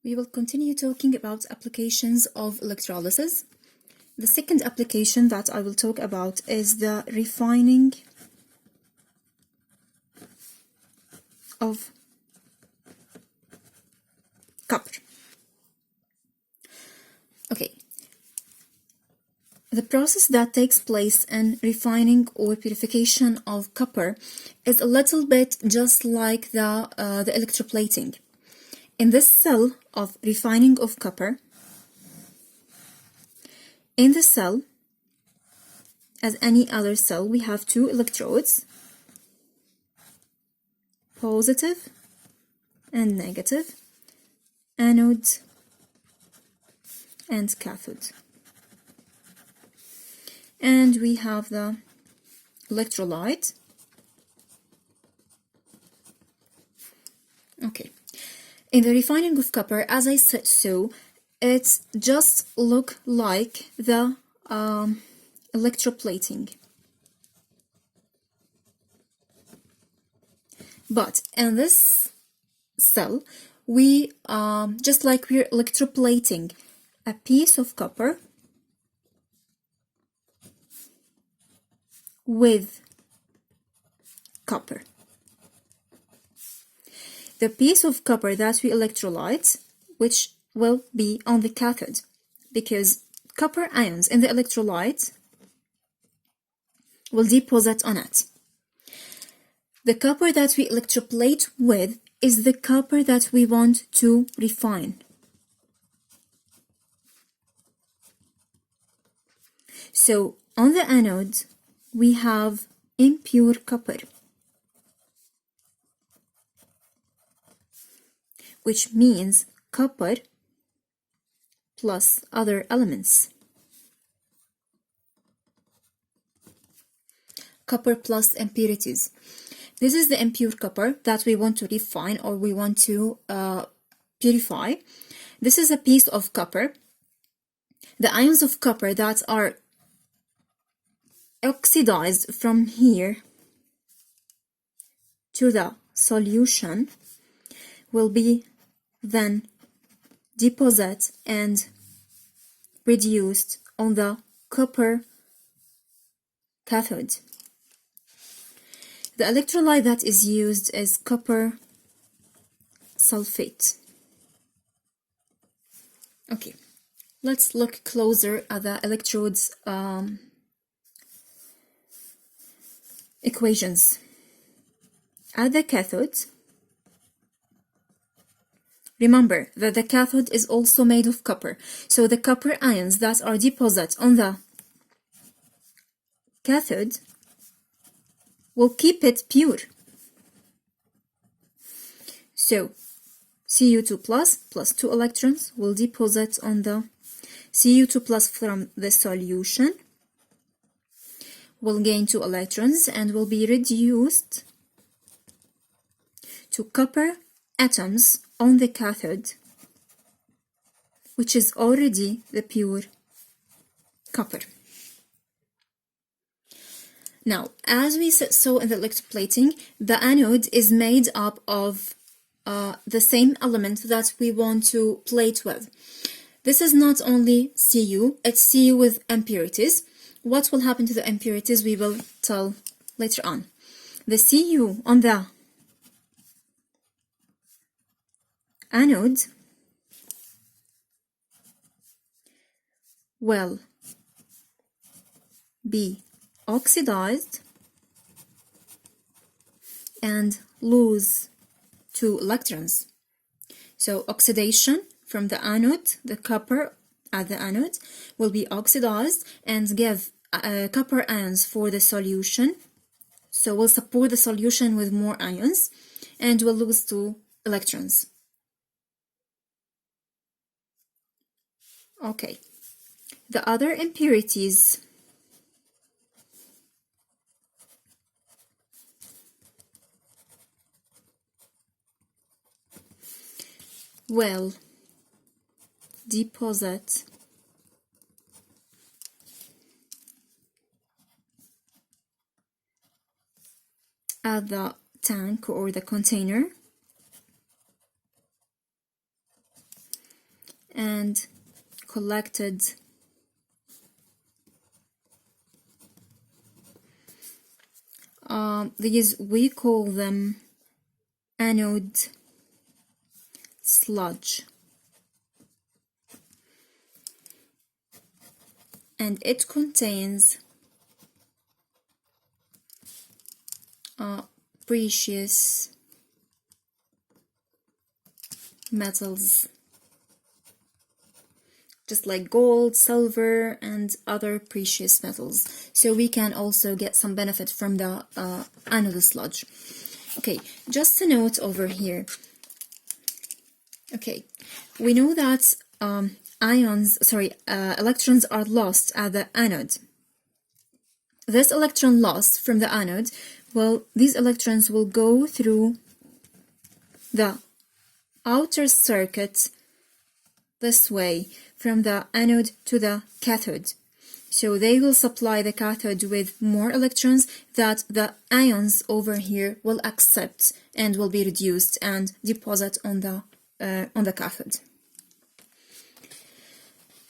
We will continue talking about applications of electrolysis. The second application that I will talk about is the refining of copper. Okay. The process that takes place in refining or purification of copper is a little bit just like the electroplating. In this cell of refining of copper, in the cell, as any other cell, we have two electrodes, positive and negative, anode and cathode. And we have the electrolyte. Okay. In the refining of copper, as I said so, it just look like the electroplating. But in this cell, we just like we're electroplating a piece of copper with copper. The piece of copper that we electrolyte, which will be on the cathode, because copper ions in the electrolyte will deposit on it. The copper that we electroplate with is the copper that we want to refine. So on the anode, we have impure copper, which means copper plus other elements. Copper plus impurities. This is the impure copper that we want to refine or we want to purify. This is a piece of copper. The ions of copper that are oxidized from here to the solution will be then deposited and reduced on the copper cathode. The electrolyte that is used is copper sulfate. Okay, let's look closer at the electrodes equations. At the cathode, remember that the cathode is also made of copper, so the copper ions that are deposited on the cathode will keep it pure. So Cu2 plus 2 electrons will deposit on the Cu2 plus from the solution, will gain 2 electrons and will be reduced to copper atoms on the cathode, which is already the pure copper. Now, as we saw in the electroplating, the anode is made up of the same element that we want to plate with. This is not only Cu, it's Cu with impurities. What will happen to the impurities we will tell later on. The Cu on the anode will be oxidized and lose 2 electrons. So oxidation from the anode, the copper at the anode will be oxidized and give copper ions for the solution. So we'll support the solution with more ions and we'll lose 2 electrons. Okay, the other impurities will deposit at the tank or the container and collected these, we call them anode sludge, and it contains precious metals, just like gold, silver, and other precious metals. So we can also get some benefit from the anode sludge. Okay, just a note over here. Okay, we know that electrons are lost at the anode. This electron loss from the anode, well, these electrons will go through the outer circuit this way from the anode to the cathode. So they will supply the cathode with more electrons that the ions over here will accept and will be reduced and deposit on the cathode.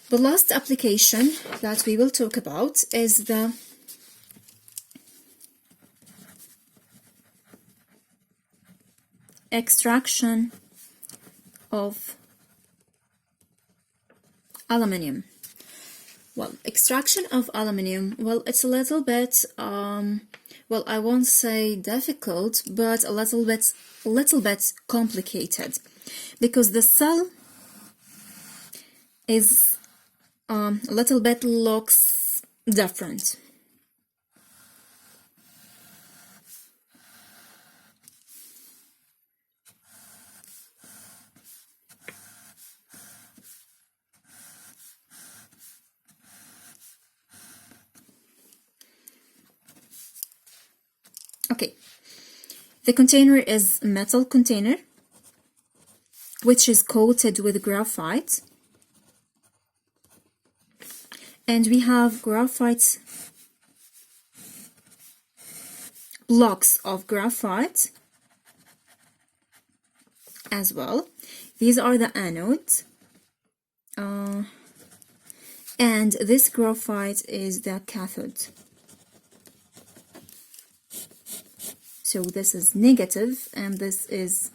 The last application that we will talk about is the extraction of aluminum. Well, extraction of aluminum, well, it's a little bit, well, I won't say difficult, but a little bit complicated, because the cell is a little bit looks different. Okay, the container is a metal container which is coated with graphite, and we have graphite, blocks of graphite as well. These are the anodes, and this graphite is the cathode. So this is negative and this is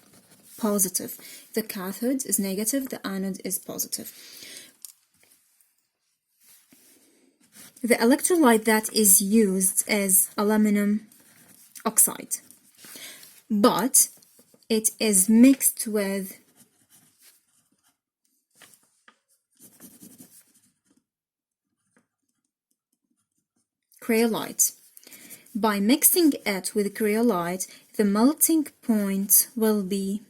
positive. The cathode is negative, the anode is positive. The electrolyte that is used is aluminum oxide, but it is mixed with cryolite. By mixing it with cryolite, the melting point will be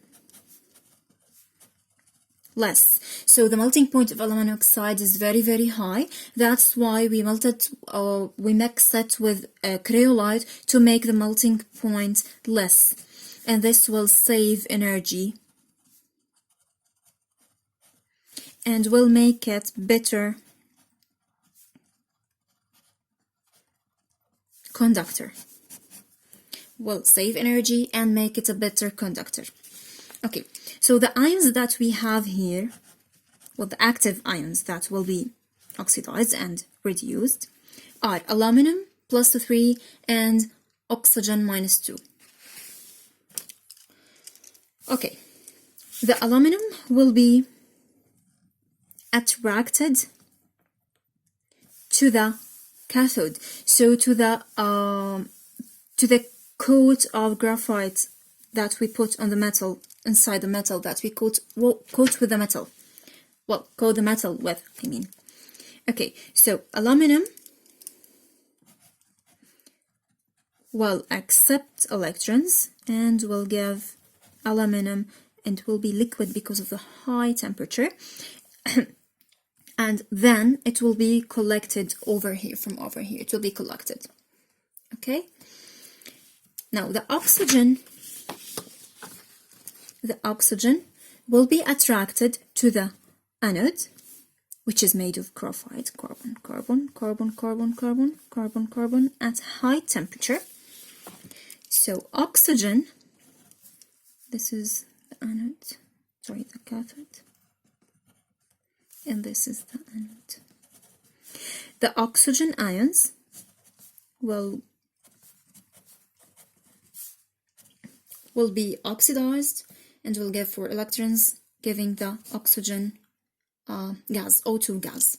less. So the melting point of aluminum oxide is very, very high. That's why we mix it with cryolite to make the melting point less. And this will save energy and will make it better conductor. Will save energy and make it a better conductor. Okay, so the ions that we have here, well, the active ions that will be oxidized and reduced are aluminum +3 and oxygen -2. Okay, the aluminum will be attracted to the cathode, so to the coat of graphite that we put on the metal, inside the metal that we coat with the metal. Well, coat the metal with, I mean. Okay, so aluminum will accept electrons and will give aluminum, and will be liquid because of the high temperature. And then it will be collected over here, from over here. It will be collected. Okay? Now the oxygen will be attracted to the anode, which is made of graphite, carbon, carbon, carbon, carbon, carbon, carbon, carbon at high temperature. So oxygen, this is the anode, sorry, the cathode. and this is the anode. The oxygen ions will be oxidized and will give 4 electrons, giving the oxygen gas, O2 gas.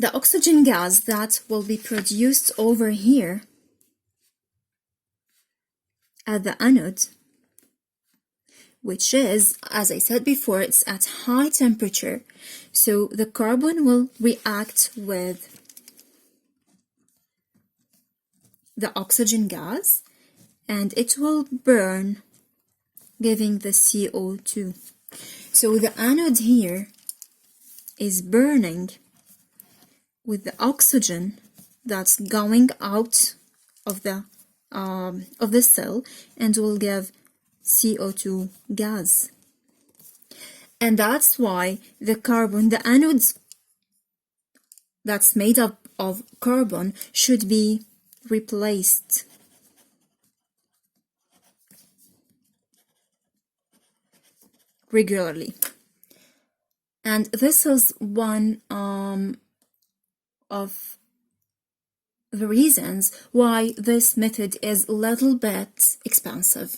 The oxygen gas that will be produced over here at the anode, which is, as I said before, it's at high temperature, so the carbon will react with the oxygen gas and it will burn, giving the CO2. So the anode here is burning with the oxygen that's going out of the cell and will give CO2 gas. And that's why the anode that's made up of carbon should be replaced. Regularly. And this is one of the reasons why this method is a little bit expensive.